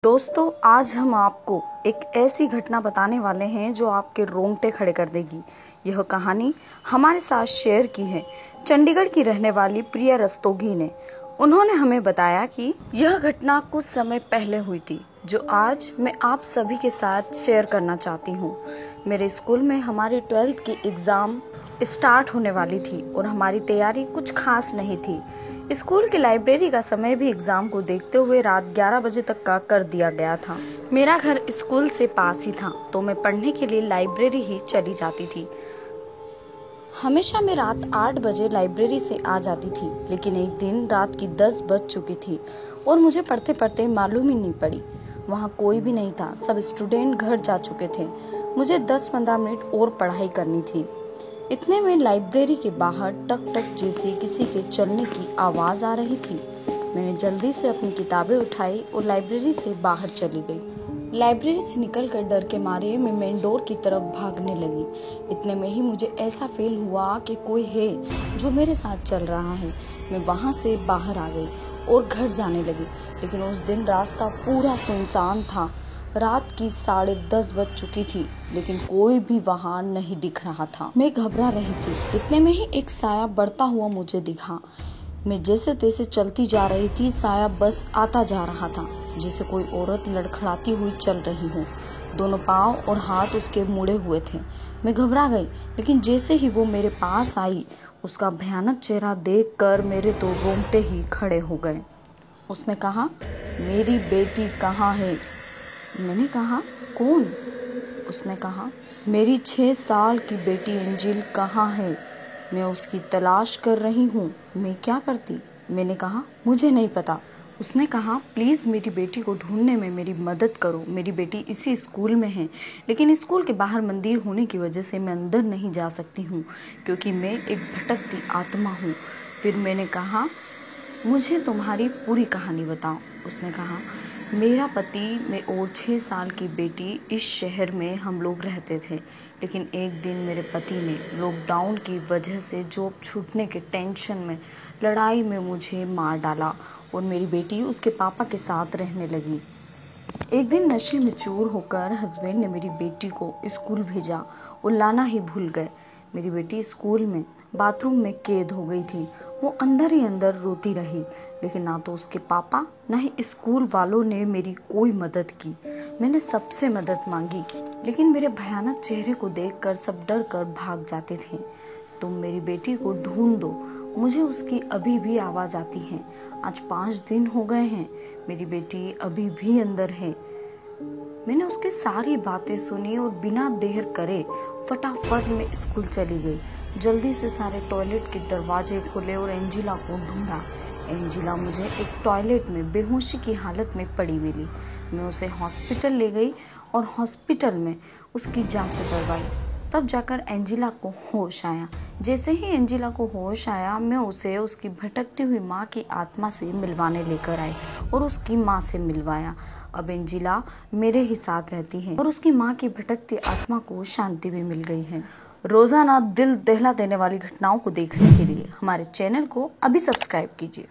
दोस्तों, आज हम आपको एक ऐसी घटना बताने वाले हैं जो आपके रोंगटे खड़े कर देगी। यह कहानी हमारे साथ शेयर की है चंडीगढ़ की रहने वाली प्रिया रस्तोगी ने। उन्होंने हमें बताया कि यह घटना कुछ समय पहले हुई थी, जो आज मैं आप सभी के साथ शेयर करना चाहती हूँ। मेरे स्कूल में हमारी 12th की एग्ज़ाम स्टार्ट होने वाली थी और हमारी तैयारी कुछ खास नहीं थी। स्कूल की लाइब्रेरी का समय भी एग्जाम को देखते हुए रात 11 बजे तक का कर दिया गया था। मेरा घर स्कूल से पास ही था, तो मैं पढ़ने के लिए लाइब्रेरी ही चली जाती थी। हमेशा मैं रात 8 बजे लाइब्रेरी से आ जाती थी, लेकिन एक दिन रात की 10 बज चुकी थी और मुझे पढ़ते पढ़ते मालूम ही नहीं पड़ी। वहाँ कोई भी नहीं था, सब स्टूडेंट घर जा चुके थे। मुझे 10-15 मिनट और पढ़ाई करनी थी। इतने में लाइब्रेरी के बाहर टक टक जैसे किसी के चलने की आवाज आ रही थी। मैंने जल्दी से अपनी किताबें उठाई और लाइब्रेरी से बाहर चली गई। लाइब्रेरी से निकलकर डर के मारे मैं मेन डोर की तरफ भागने लगी। इतने में ही मुझे ऐसा फील हुआ कि कोई है जो मेरे साथ चल रहा है। मैं वहां से बाहर आ गई और घर जाने लगी, लेकिन उस दिन रास्ता पूरा सुनसान था। रात की 10:30 बज चुकी थी, लेकिन कोई भी वहां नहीं दिख रहा था। मैं घबरा रही थी। इतने में ही एक साया बढ़ता हुआ मुझे दिखा। मैं जैसे तैसे चलती जा रही थी, साया बस आता जा रहा था, जैसे कोई औरत लड़खड़ाती हुई चल रही हो। दोनों पांव और हाथ उसके मुड़े हुए थे। मैं घबरा गई, लेकिन जैसे ही वो मेरे पास आई, उसका भयानक चेहरा देखकर मेरे तो रोंगटे ही खड़े हो गए। उसने कहा, मेरी बेटी कहाँ है? मैंने कहा, कौन? उसने कहा, मेरी 6 साल की बेटी एंजिल कहाँ है? मैं उसकी तलाश कर रही हूँ। मैं क्या करती? मैंने कहा, मुझे नहीं पता। उसने कहा, प्लीज़ मेरी बेटी को ढूंढने में मेरी मदद करो। मेरी बेटी इसी स्कूल में है, लेकिन स्कूल के बाहर मंदिर होने की वजह से मैं अंदर नहीं जा सकती हूँ, क्योंकि मैं एक भटकती आत्मा हूँ। फिर मैंने कहा, मुझे तुम्हारी पूरी कहानी बताओ। उसने कहा, मेरा पति मैं और 6 साल की बेटी इस शहर में हम लोग रहते थे, लेकिन एक दिन मेरे पति ने लॉकडाउन की वजह से जॉब छूटने के टेंशन में लड़ाई में मुझे मार डाला और मेरी बेटी उसके पापा के साथ रहने लगी। एक दिन नशे में चूर होकर हस्बैंड ने मेरी बेटी को स्कूल भेजा और लाना ही भूल गए। मेरी बेटी स्कूल में बाथरूम में कैद हो गई थी। वो अंदर ही अंदर रोती रही, लेकिन ना तो उसके पापा ना ही स्कूल वालों ने मेरी कोई मदद की। मैंने सबसे मदद मांगी, लेकिन मेरे भयानक चेहरे को देखकर सब डर कर भाग जाते थे। तुम मेरी बेटी को ढूंढ दो, मुझे उसकी अभी भी आवाज आती है। आज 5 दिन हो गए हैं, मेरी बेटी अभी भी अंदर है। मैंने उसकी सारी बातें सुनी और बिना देर करे फटाफट में स्कूल चली गई। जल्दी से सारे टॉयलेट के दरवाजे खोले और एंजिला को ढूंढा। एंजिला मुझे एक टॉयलेट में बेहोशी की हालत में पड़ी मिली। मैं उसे हॉस्पिटल ले गई और हॉस्पिटल में उसकी जांचें करवाई। तब जाकर एंजिला को होश आया। जैसे ही एंजिला को होश आया, मैं उसे उसकी भटकती हुई माँ की आत्मा से मिलवाने लेकर आई और उसकी माँ से मिलवाया। अब एंजिला मेरे ही साथ रहती है और उसकी माँ की भटकती आत्मा को शांति भी मिल गई है। रोजाना दिल दहला देने वाली घटनाओं को देखने के लिए हमारे चैनल को अभी सब्सक्राइब कीजिए।